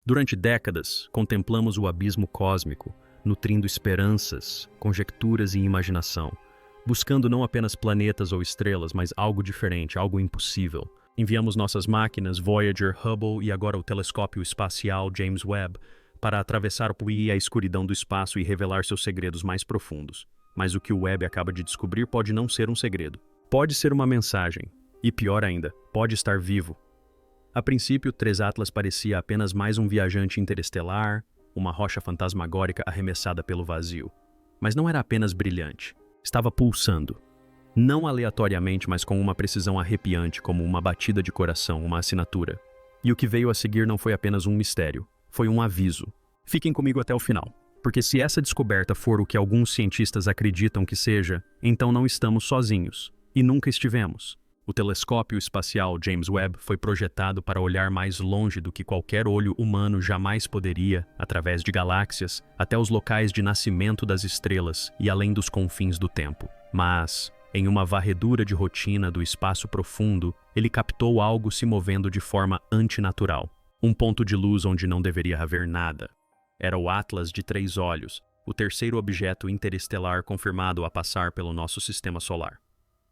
Durante décadas, contemplamos o abismo cósmico, nutrindo esperanças, conjecturas e imaginação, buscando não apenas planetas ou estrelas, mas algo diferente, algo impossível. Enviamos nossas máquinas, Voyager, Hubble e agora o telescópio espacial James Webb, para atravessar a escuridão do espaço e revelar seus segredos mais profundos. Mas o que o Webb acaba de descobrir pode não ser um segredo. Pode ser uma mensagem. E pior ainda, pode estar vivo. A princípio, 3 Atlas parecia apenas mais um viajante interestelar, uma rocha fantasmagórica arremessada pelo vazio. Mas não era apenas brilhante. Estava pulsando. Não aleatoriamente, mas com uma precisão arrepiante, como uma batida de coração, uma assinatura. E o que veio a seguir não foi apenas um mistério. Foi um aviso. Fiquem comigo até o final. Porque se essa descoberta for o que alguns cientistas acreditam que seja, então não estamos sozinhos. E nunca estivemos. O telescópio espacial James Webb foi projetado para olhar mais longe do que qualquer olho humano jamais poderia, através de galáxias, até os locais de nascimento das estrelas e além dos confins do tempo. Mas, em uma varredura de rotina do espaço profundo, ele captou algo se movendo de forma antinatural. Um ponto de luz onde não deveria haver nada. Era o Atlas de 3 olhos, o terceiro objeto interestelar confirmado a passar pelo nosso sistema solar.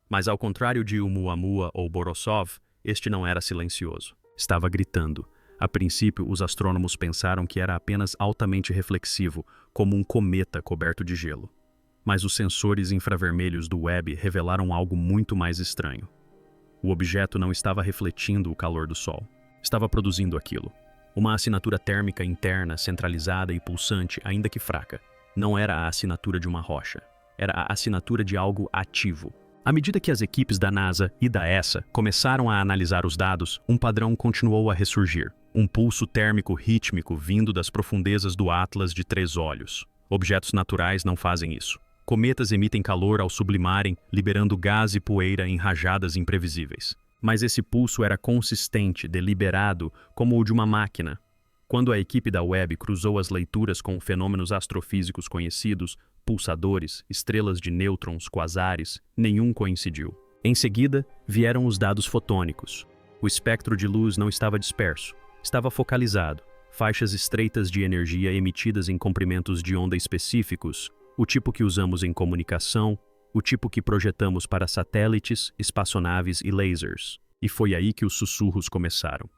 Mas ao contrário de Oumuamua ou Borisov, este não era silencioso. Estava gritando. A princípio, os astrônomos pensaram que era apenas altamente reflexivo, como um cometa coberto de gelo. Mas os sensores infravermelhos do Webb revelaram algo muito mais estranho. O objeto não estava refletindo o calor do Sol. Estava produzindo aquilo. Uma assinatura térmica interna, centralizada e pulsante, ainda que fraca. Não era a assinatura de uma rocha. Era a assinatura de algo ativo. À medida que as equipes da NASA e da ESA começaram a analisar os dados, um padrão continuou a ressurgir. Um pulso térmico rítmico vindo das profundezas do Atlas de 3 olhos. Objetos naturais não fazem isso. Cometas emitem calor ao sublimarem, liberando gás e poeira em rajadas imprevisíveis. Mas esse pulso era consistente, deliberado, como o de uma máquina. Quando a equipe da Webb cruzou as leituras com fenômenos astrofísicos conhecidos, pulsadores, estrelas de nêutrons, quasares, nenhum coincidiu. Em seguida, vieram os dados fotônicos. O espectro de luz não estava disperso, estava focalizado. Faixas estreitas de energia emitidas em comprimentos de onda específicos, o tipo que usamos em comunicação, o tipo que projetamos para satélites, espaçonaves e lasers. E foi aí que os sussurros começaram.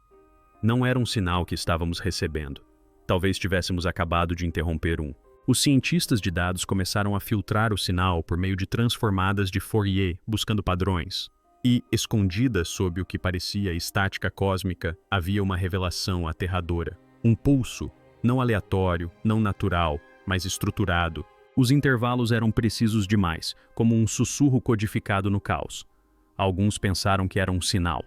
Não era um sinal que estávamos recebendo. Talvez tivéssemos acabado de interromper um. Os cientistas de dados começaram a filtrar o sinal por meio de transformadas de Fourier, buscando padrões. E, escondida sob o que parecia estática cósmica, havia uma revelação aterradora. Um pulso, não aleatório, não natural, mas estruturado. Os intervalos eram precisos demais, como um sussurro codificado no caos. Alguns pensaram que era um sinal.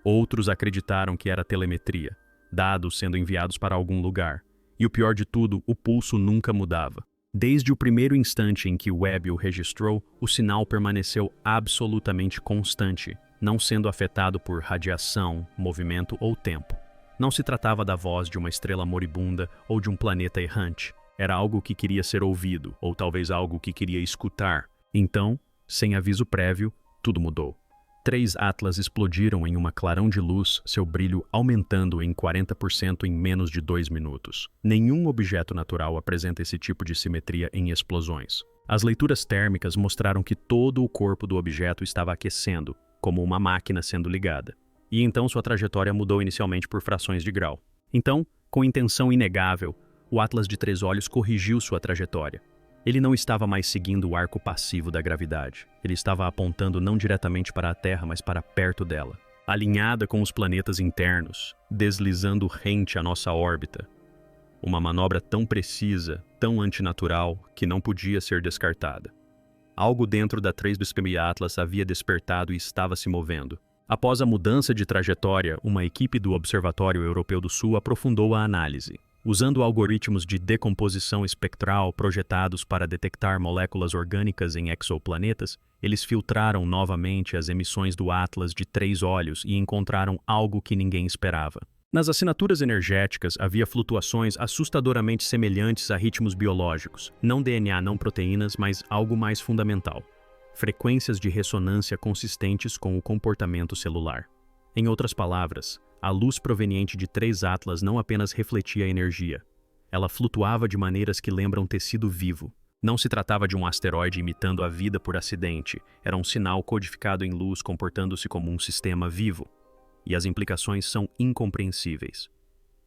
Outros acreditaram que era telemetria, dados sendo enviados para algum lugar. E o pior de tudo, o pulso nunca mudava. Desde o primeiro instante em que o Webb o registrou, o sinal permaneceu absolutamente constante, não sendo afetado por radiação, movimento ou tempo. Não se tratava da voz de uma estrela moribunda ou de um planeta errante. Era algo que queria ser ouvido, ou talvez algo que queria escutar. Então, sem aviso prévio, tudo mudou. 3 Atlas explodiram em uma clarão de luz, seu brilho aumentando em 40% em menos de 2 minutos. Nenhum objeto natural apresenta esse tipo de simetria em explosões. As leituras térmicas mostraram que todo o corpo do objeto estava aquecendo, como uma máquina sendo ligada. E então sua trajetória mudou inicialmente por frações de grau. Então, com intenção inegável, o Atlas de 3 olhos corrigiu sua trajetória. Ele não estava mais seguindo o arco passivo da gravidade. Ele estava apontando não diretamente para a Terra, mas para perto dela, alinhada com os planetas internos, deslizando rente à nossa órbita. Uma manobra tão precisa, tão antinatural, que não podia ser descartada. Algo dentro da 3 do Sky Atlas havia despertado e estava se movendo. Após a mudança de trajetória, uma equipe do Observatório Europeu do Sul aprofundou a análise. Usando algoritmos de decomposição espectral projetados para detectar moléculas orgânicas em exoplanetas, eles filtraram novamente as emissões do Atlas de 3 olhos e encontraram algo que ninguém esperava. Nas assinaturas energéticas havia flutuações assustadoramente semelhantes a ritmos biológicos, não DNA, não proteínas, mas algo mais fundamental. Frequências de ressonância consistentes com o comportamento celular. Em outras palavras, A luz proveniente de 3 Atlas não apenas refletia a energia. Ela flutuava de maneiras que lembram tecido vivo. Não se tratava de um asteroide imitando a vida por acidente, era um sinal codificado em luz comportando-se como um sistema vivo. E as implicações são incompreensíveis.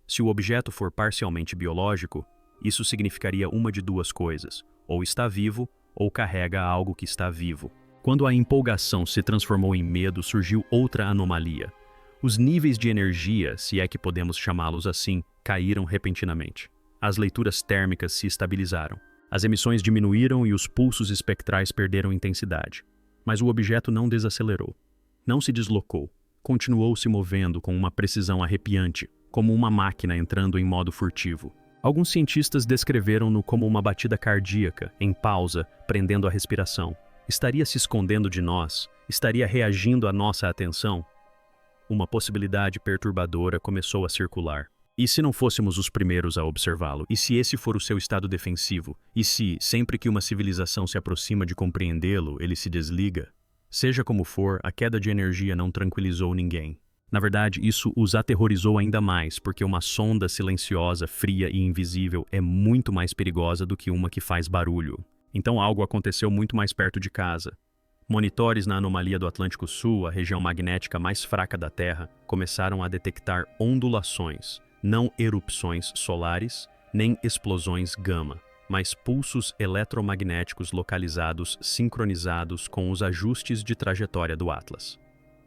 Se o objeto for parcialmente biológico, isso significaria uma de duas coisas: ou está vivo, ou carrega algo que está vivo. Quando a empolgação se transformou em medo, surgiu outra anomalia. Os níveis de energia, se é que podemos chamá-los assim, caíram repentinamente. As leituras térmicas se estabilizaram. As emissões diminuíram e os pulsos espectrais perderam intensidade. Mas o objeto não desacelerou. Não se deslocou. Continuou se movendo com uma precisão arrepiante, como uma máquina entrando em modo furtivo. Alguns cientistas descreveram-no como uma batida cardíaca, em pausa, prendendo a respiração. Estaria se escondendo de nós? Estaria reagindo à nossa atenção? Uma possibilidade perturbadora começou a circular. E se não fôssemos os primeiros a observá-lo? E se esse for o seu estado defensivo? E se, sempre que uma civilização se aproxima de compreendê-lo, ele se desliga? Seja como for, a queda de energia não tranquilizou ninguém. Na verdade, isso os aterrorizou ainda mais, porque uma sonda silenciosa, fria e invisível é muito mais perigosa do que uma que faz barulho. Então algo aconteceu muito mais perto de casa. Monitores na anomalia do Atlântico Sul, a região magnética mais fraca da Terra, começaram a detectar ondulações, não erupções solares, nem explosões gama, mas pulsos eletromagnéticos localizados sincronizados com os ajustes de trajetória do Atlas.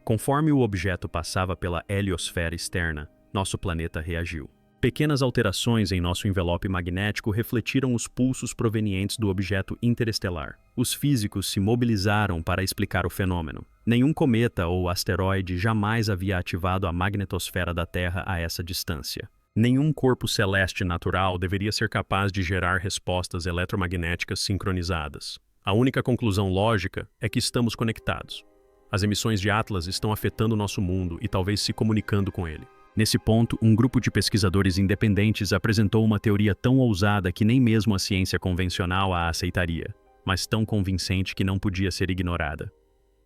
Conforme o objeto passava pela heliosfera externa, nosso planeta reagiu. Pequenas alterações em nosso envelope magnético refletiram os pulsos provenientes do objeto interestelar. Os físicos se mobilizaram para explicar o fenômeno. Nenhum cometa ou asteroide jamais havia ativado a magnetosfera da Terra a essa distância. Nenhum corpo celeste natural deveria ser capaz de gerar respostas eletromagnéticas sincronizadas. A única conclusão lógica é que estamos conectados. As emissões de Atlas estão afetando nosso mundo e talvez se comunicando com ele. Nesse ponto, um grupo de pesquisadores independentes apresentou uma teoria tão ousada que nem mesmo a ciência convencional a aceitaria, mas tão convincente que não podia ser ignorada.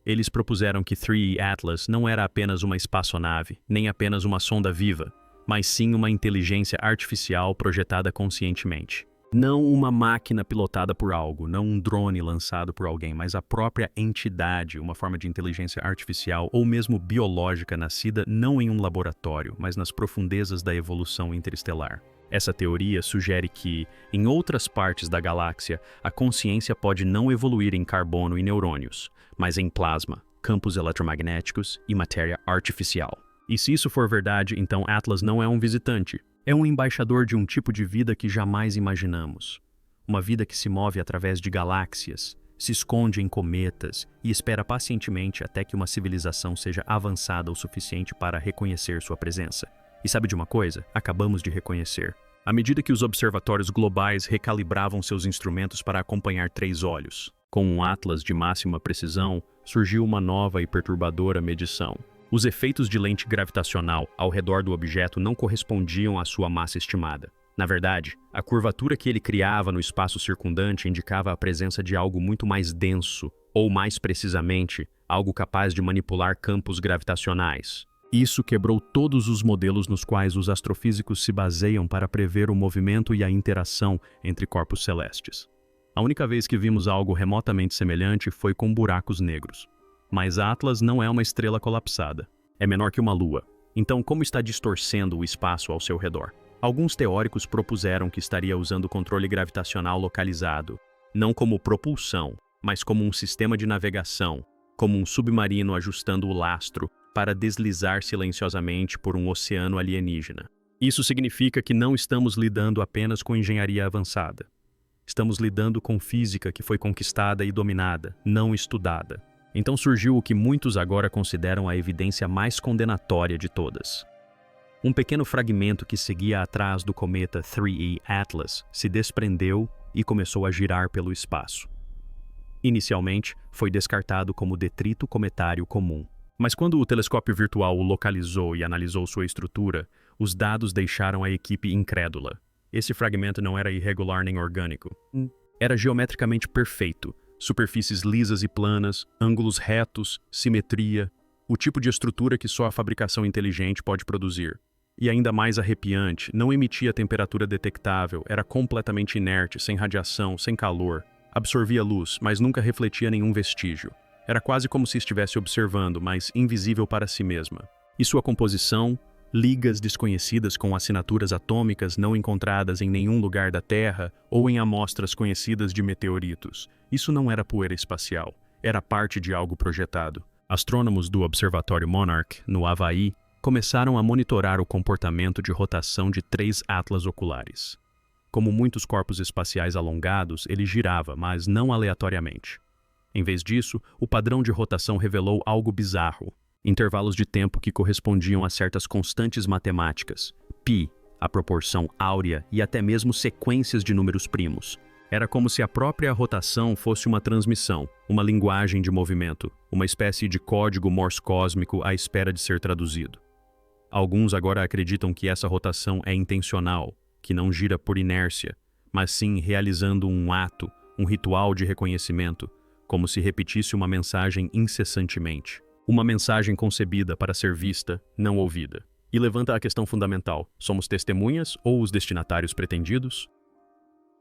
Eles propuseram que 3E Atlas não era apenas uma espaçonave, nem apenas uma sonda viva, mas sim uma inteligência artificial projetada conscientemente. Não uma máquina pilotada por algo, não um drone lançado por alguém, mas a própria entidade, uma forma de inteligência artificial ou mesmo biológica nascida não em um laboratório, mas nas profundezas da evolução interestelar. Essa teoria sugere que, em outras partes da galáxia, a consciência pode não evoluir em carbono e neurônios, mas em plasma, campos eletromagnéticos e matéria artificial. E se isso for verdade, então Atlas não é um visitante. É um embaixador de um tipo de vida que jamais imaginamos. Uma vida que se move através de galáxias, se esconde em cometas e espera pacientemente até que uma civilização seja avançada o suficiente para reconhecer sua presença. E sabe de uma coisa? Acabamos de reconhecer. À medida que os observatórios globais recalibravam seus instrumentos para acompanhar 3 olhos, com um atlas de máxima precisão, surgiu uma nova e perturbadora medição. Os efeitos de lente gravitacional ao redor do objeto não correspondiam à sua massa estimada. Na verdade, a curvatura que ele criava no espaço circundante indicava a presença de algo muito mais denso, ou mais precisamente, algo capaz de manipular campos gravitacionais. Isso quebrou todos os modelos nos quais os astrofísicos se baseiam para prever o movimento e a interação entre corpos celestes. A única vez que vimos algo remotamente semelhante foi com buracos negros. Mas Atlas não é uma estrela colapsada. É menor que uma lua. Então, como está distorcendo o espaço ao seu redor? Alguns teóricos propuseram que estaria usando controle gravitacional localizado, não como propulsão, mas como um sistema de navegação, como um submarino ajustando o lastro para deslizar silenciosamente por um oceano alienígena. Isso significa que não estamos lidando apenas com engenharia avançada. Estamos lidando com física que foi conquistada e dominada, não estudada. Então surgiu o que muitos agora consideram a evidência mais condenatória de todas. Um pequeno fragmento que seguia atrás do cometa 3E Atlas se desprendeu e começou a girar pelo espaço. Inicialmente, foi descartado como detrito cometário comum. Mas quando o telescópio virtual o localizou e analisou sua estrutura, os dados deixaram a equipe incrédula. Esse fragmento não era irregular nem orgânico. Era geometricamente perfeito. Superfícies lisas e planas, ângulos retos, simetria. O tipo de estrutura que só a fabricação inteligente pode produzir. E ainda mais arrepiante, não emitia temperatura detectável, era completamente inerte, sem radiação, sem calor. Absorvia luz, mas nunca refletia nenhum vestígio. Era quase como se estivesse observando, mas invisível para si mesma. E sua composição? Ligas desconhecidas com assinaturas atômicas não encontradas em nenhum lugar da Terra ou em amostras conhecidas de meteoritos. Isso não era poeira espacial, era parte de algo projetado. Astrônomos do Observatório Monarch, no Havaí, começaram a monitorar o comportamento de rotação de 3 atlas oculares. Como muitos corpos espaciais alongados, ele girava, mas não aleatoriamente. Em vez disso, o padrão de rotação revelou algo bizarro. Intervalos de tempo que correspondiam a certas constantes matemáticas, π, a proporção áurea e até mesmo sequências de números primos. Era como se a própria rotação fosse uma transmissão, uma linguagem de movimento, uma espécie de código Morse cósmico à espera de ser traduzido. Alguns agora acreditam que essa rotação é intencional, que não gira por inércia, mas sim realizando um ato, um ritual de reconhecimento, como se repetisse uma mensagem incessantemente. Uma mensagem concebida para ser vista, não ouvida. E levanta a questão fundamental: somos testemunhas ou os destinatários pretendidos?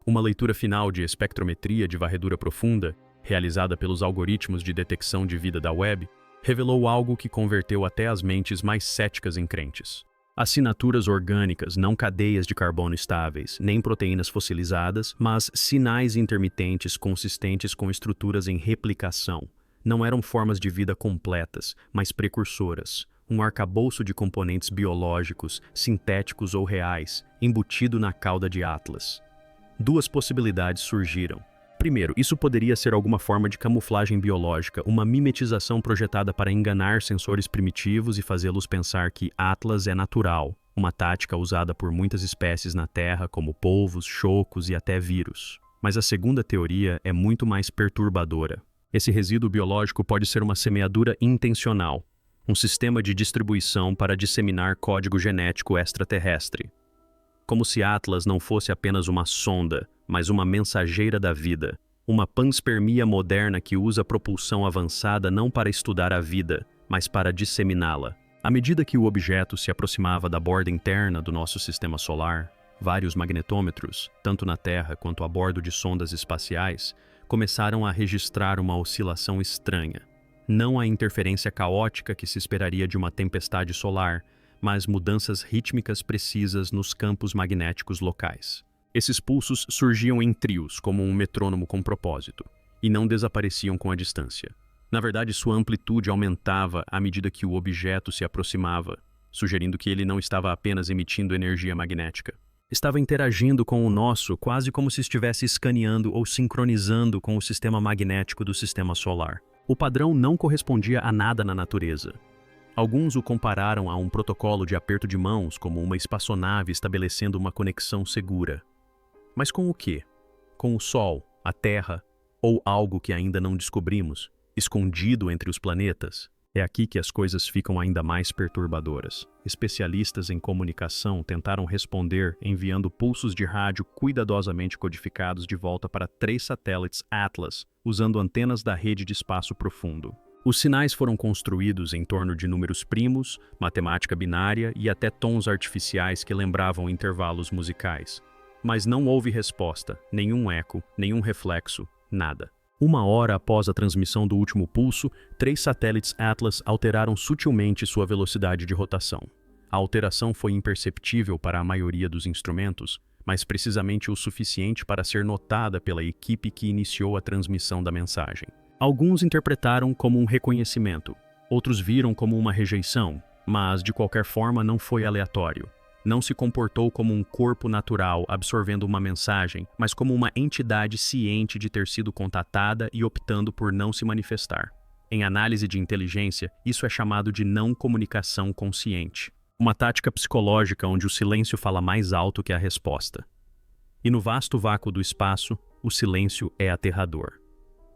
Uma leitura final de espectrometria de varredura profunda, realizada pelos algoritmos de detecção de vida da web, revelou algo que converteu até as mentes mais céticas em crentes. Assinaturas orgânicas, não cadeias de carbono estáveis, nem proteínas fossilizadas, mas sinais intermitentes consistentes com estruturas em replicação. Não eram formas de vida completas, mas precursoras. Um arcabouço de componentes biológicos, sintéticos ou reais, embutido na cauda de Atlas. 2 possibilidades surgiram. Primeiro, isso poderia ser alguma forma de camuflagem biológica, uma mimetização projetada para enganar sensores primitivos e fazê-los pensar que Atlas é natural, uma tática usada por muitas espécies na Terra, como polvos, chocos e até vírus. Mas a segunda teoria é muito mais perturbadora. Esse resíduo biológico pode ser uma semeadura intencional, um sistema de distribuição para disseminar código genético extraterrestre. Como se Atlas não fosse apenas uma sonda, mas uma mensageira da vida, uma panspermia moderna que usa propulsão avançada não para estudar a vida, mas para disseminá-la. À medida que o objeto se aproximava da borda interna do nosso sistema solar, vários magnetômetros, tanto na Terra quanto a bordo de sondas espaciais, começaram a registrar uma oscilação estranha. Não a interferência caótica que se esperaria de uma tempestade solar, mas mudanças rítmicas precisas nos campos magnéticos locais. Esses pulsos surgiam em trios, como um metrônomo com propósito, e não desapareciam com a distância. Na verdade, sua amplitude aumentava à medida que o objeto se aproximava, sugerindo que ele não estava apenas emitindo energia magnética. Estava interagindo com o nosso, quase como se estivesse escaneando ou sincronizando com o sistema magnético do sistema solar. O padrão não correspondia a nada na natureza. Alguns o compararam a um protocolo de aperto de mãos, como uma espaçonave estabelecendo uma conexão segura. Mas com o quê? Com o Sol, a Terra, ou algo que ainda não descobrimos, escondido entre os planetas? É aqui que as coisas ficam ainda mais perturbadoras. Especialistas em comunicação tentaram responder enviando pulsos de rádio cuidadosamente codificados de volta para 3 satélites Atlas, usando antenas da rede de espaço profundo. Os sinais foram construídos em torno de números primos, matemática binária e até tons artificiais que lembravam intervalos musicais. Mas não houve resposta, nenhum eco, nenhum reflexo, nada. 1 hora após a transmissão do último pulso, 3 satélites Atlas alteraram sutilmente sua velocidade de rotação. A alteração foi imperceptível para a maioria dos instrumentos, mas precisamente o suficiente para ser notada pela equipe que iniciou a transmissão da mensagem. Alguns interpretaram como um reconhecimento, outros viram como uma rejeição, mas de qualquer forma não foi aleatório. Não se comportou como um corpo natural absorvendo uma mensagem, mas como uma entidade ciente de ter sido contatada e optando por não se manifestar. Em análise de inteligência, isso é chamado de não comunicação consciente. Uma tática psicológica onde o silêncio fala mais alto que a resposta. E no vasto vácuo do espaço, o silêncio é aterrador.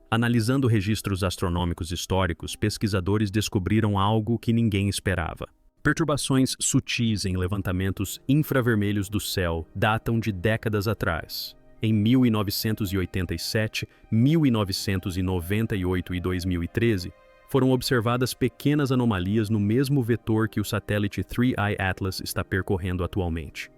Analisando registros astronômicos históricos, pesquisadores descobriram algo que ninguém esperava. Perturbações sutis em levantamentos infravermelhos do céu datam de décadas atrás. Em 1987, 1998 e 2013, foram observadas pequenas anomalias no mesmo vetor que o satélite 3i Atlas está percorrendo atualmente.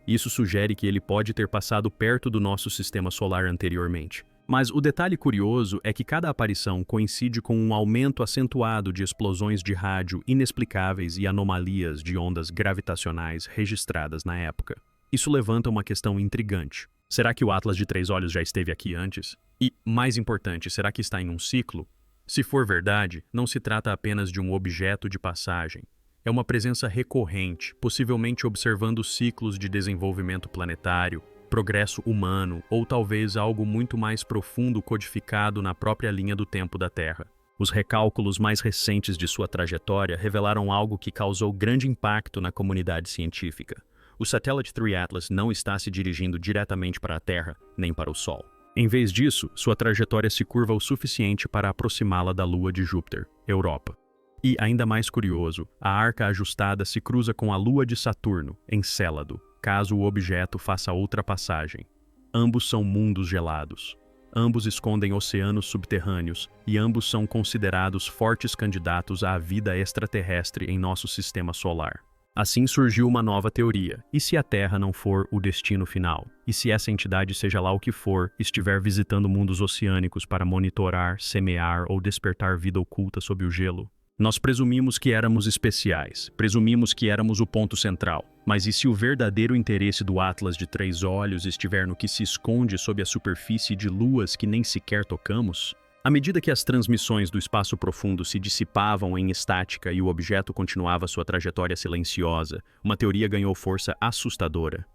Isso sugere que ele pode ter passado perto do nosso sistema solar anteriormente. Mas o detalhe curioso é que cada aparição coincide com um aumento acentuado de explosões de rádio inexplicáveis e anomalias de ondas gravitacionais registradas na época. Isso levanta uma questão intrigante. Será que o Atlas de 3 olhos já esteve aqui antes? E, mais importante, será que está em um ciclo? Se for verdade, não se trata apenas de um objeto de passagem. É uma presença recorrente, possivelmente observando ciclos de desenvolvimento planetário, progresso humano ou talvez algo muito mais profundo codificado na própria linha do tempo da Terra. Os recálculos mais recentes de sua trajetória revelaram algo que causou grande impacto na comunidade científica. O satélite 3 Atlas não está se dirigindo diretamente para a Terra, nem para o Sol. Em vez disso, sua trajetória se curva o suficiente para aproximá-la da Lua de Júpiter, Europa. E, ainda mais curioso, a arca ajustada se cruza com a Lua de Saturno, Encélado, caso o objeto faça outra passagem. Ambos são mundos gelados. Ambos escondem oceanos subterrâneos e ambos são considerados fortes candidatos à vida extraterrestre em nosso sistema solar. Assim surgiu uma nova teoria. E se a Terra não for o destino final? E se essa entidade, seja lá o que for, estiver visitando mundos oceânicos para monitorar, semear ou despertar vida oculta sob o gelo? Nós presumimos que éramos especiais, presumimos que éramos o ponto central. Mas e se o verdadeiro interesse do Atlas de 3 olhos estiver no que se esconde sob a superfície de luas que nem sequer tocamos? À medida que as transmissões do espaço profundo se dissipavam em estática e o objeto continuava sua trajetória silenciosa, uma teoria ganhou força assustadora.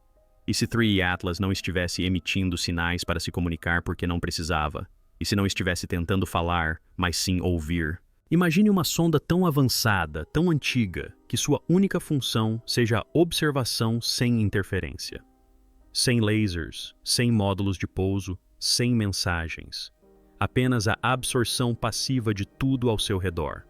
E se 3 Atlas não estivesse emitindo sinais para se comunicar porque não precisava? E se não estivesse tentando falar, mas sim ouvir? Imagine uma sonda tão avançada, tão antiga, que sua única função seja a observação sem interferência. Sem lasers, sem módulos de pouso, sem mensagens. Apenas a absorção passiva de tudo ao seu redor.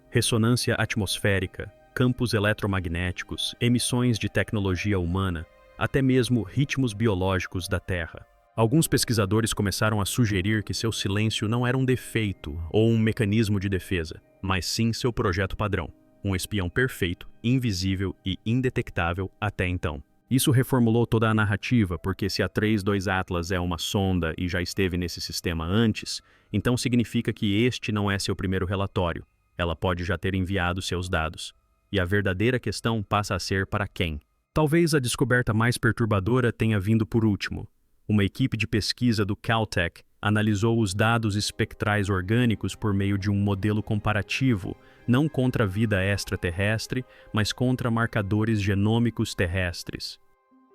Ressonância atmosférica, campos eletromagnéticos, emissões de tecnologia humana, até mesmo ritmos biológicos da Terra. Alguns pesquisadores começaram a sugerir que seu silêncio não era um defeito ou um mecanismo de defesa, mas sim seu projeto padrão, um espião perfeito, invisível e indetectável até então. Isso reformulou toda a narrativa, porque se a 3-2 Atlas é uma sonda e já esteve nesse sistema antes, então significa que este não é seu primeiro relatório. Ela pode já ter enviado seus dados. E a verdadeira questão passa a ser para quem? Talvez a descoberta mais perturbadora tenha vindo por último. Uma equipe de pesquisa do Caltech analisou os dados espectrais orgânicos por meio de um modelo comparativo, não contra a vida extraterrestre, mas contra marcadores genômicos terrestres.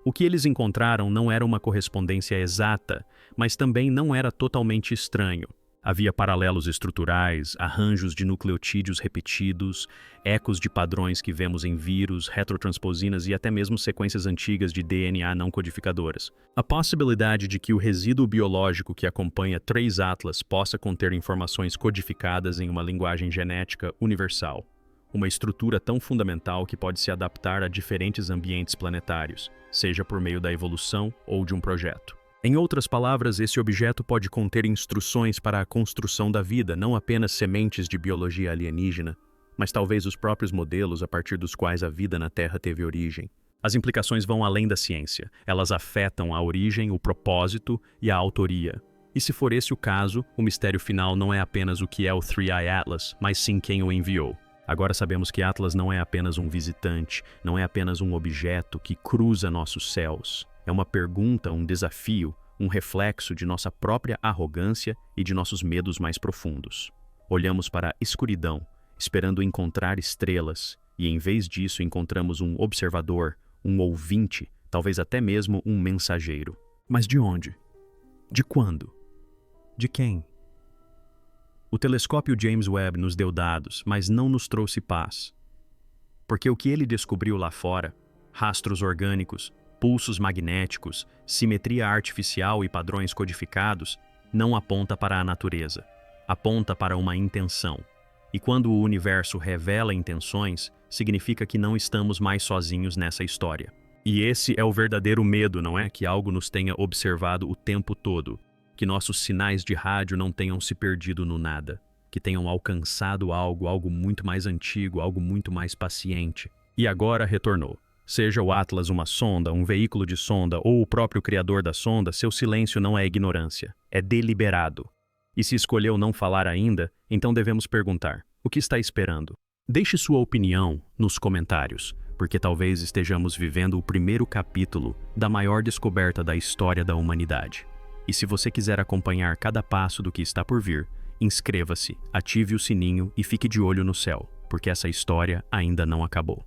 O que eles encontraram não era uma correspondência exata, mas também não era totalmente estranho. Havia paralelos estruturais, arranjos de nucleotídeos repetidos, ecos de padrões que vemos em vírus, retrotransposinas e até mesmo sequências antigas de DNA não codificadoras. A possibilidade de que o resíduo biológico que acompanha 3 Atlas possa conter informações codificadas em uma linguagem genética universal. Uma estrutura tão fundamental que pode se adaptar a diferentes ambientes planetários, seja por meio da evolução ou de um projeto. Em outras palavras, esse objeto pode conter instruções para a construção da vida, não apenas sementes de biologia alienígena, mas talvez os próprios modelos a partir dos quais a vida na Terra teve origem. As implicações vão além da ciência. Elas afetam a origem, o propósito e a autoria. E se for esse o caso, o mistério final não é apenas o que é o 3i Atlas, mas sim quem o enviou. Agora sabemos que Atlas não é apenas um visitante, não é apenas um objeto que cruza nossos céus. É uma pergunta, um desafio, um reflexo de nossa própria arrogância e de nossos medos mais profundos. Olhamos para a escuridão, esperando encontrar estrelas, e em vez disso encontramos um observador, um ouvinte, talvez até mesmo um mensageiro. Mas de onde? De quando? De quem? O telescópio James Webb nos deu dados, mas não nos trouxe paz. Porque o que ele descobriu lá fora, rastros orgânicos, pulsos magnéticos, simetria artificial e padrões codificados, não aponta para a natureza, aponta para uma intenção. E quando o universo revela intenções, significa que não estamos mais sozinhos nessa história. E esse é o verdadeiro medo, não é? Que algo nos tenha observado o tempo todo, que nossos sinais de rádio não tenham se perdido no nada. que tenham alcançado algo muito mais antigo, algo muito mais paciente. E agora retornou. Seja o Atlas uma sonda, um veículo de sonda ou o próprio criador da sonda, seu silêncio não é ignorância, é deliberado. E se escolheu não falar ainda, então devemos perguntar: o que está esperando? Deixe sua opinião nos comentários, porque talvez estejamos vivendo o primeiro capítulo da maior descoberta da história da humanidade. E se você quiser acompanhar cada passo do que está por vir, inscreva-se, ative o sininho e fique de olho no céu, porque essa história ainda não acabou.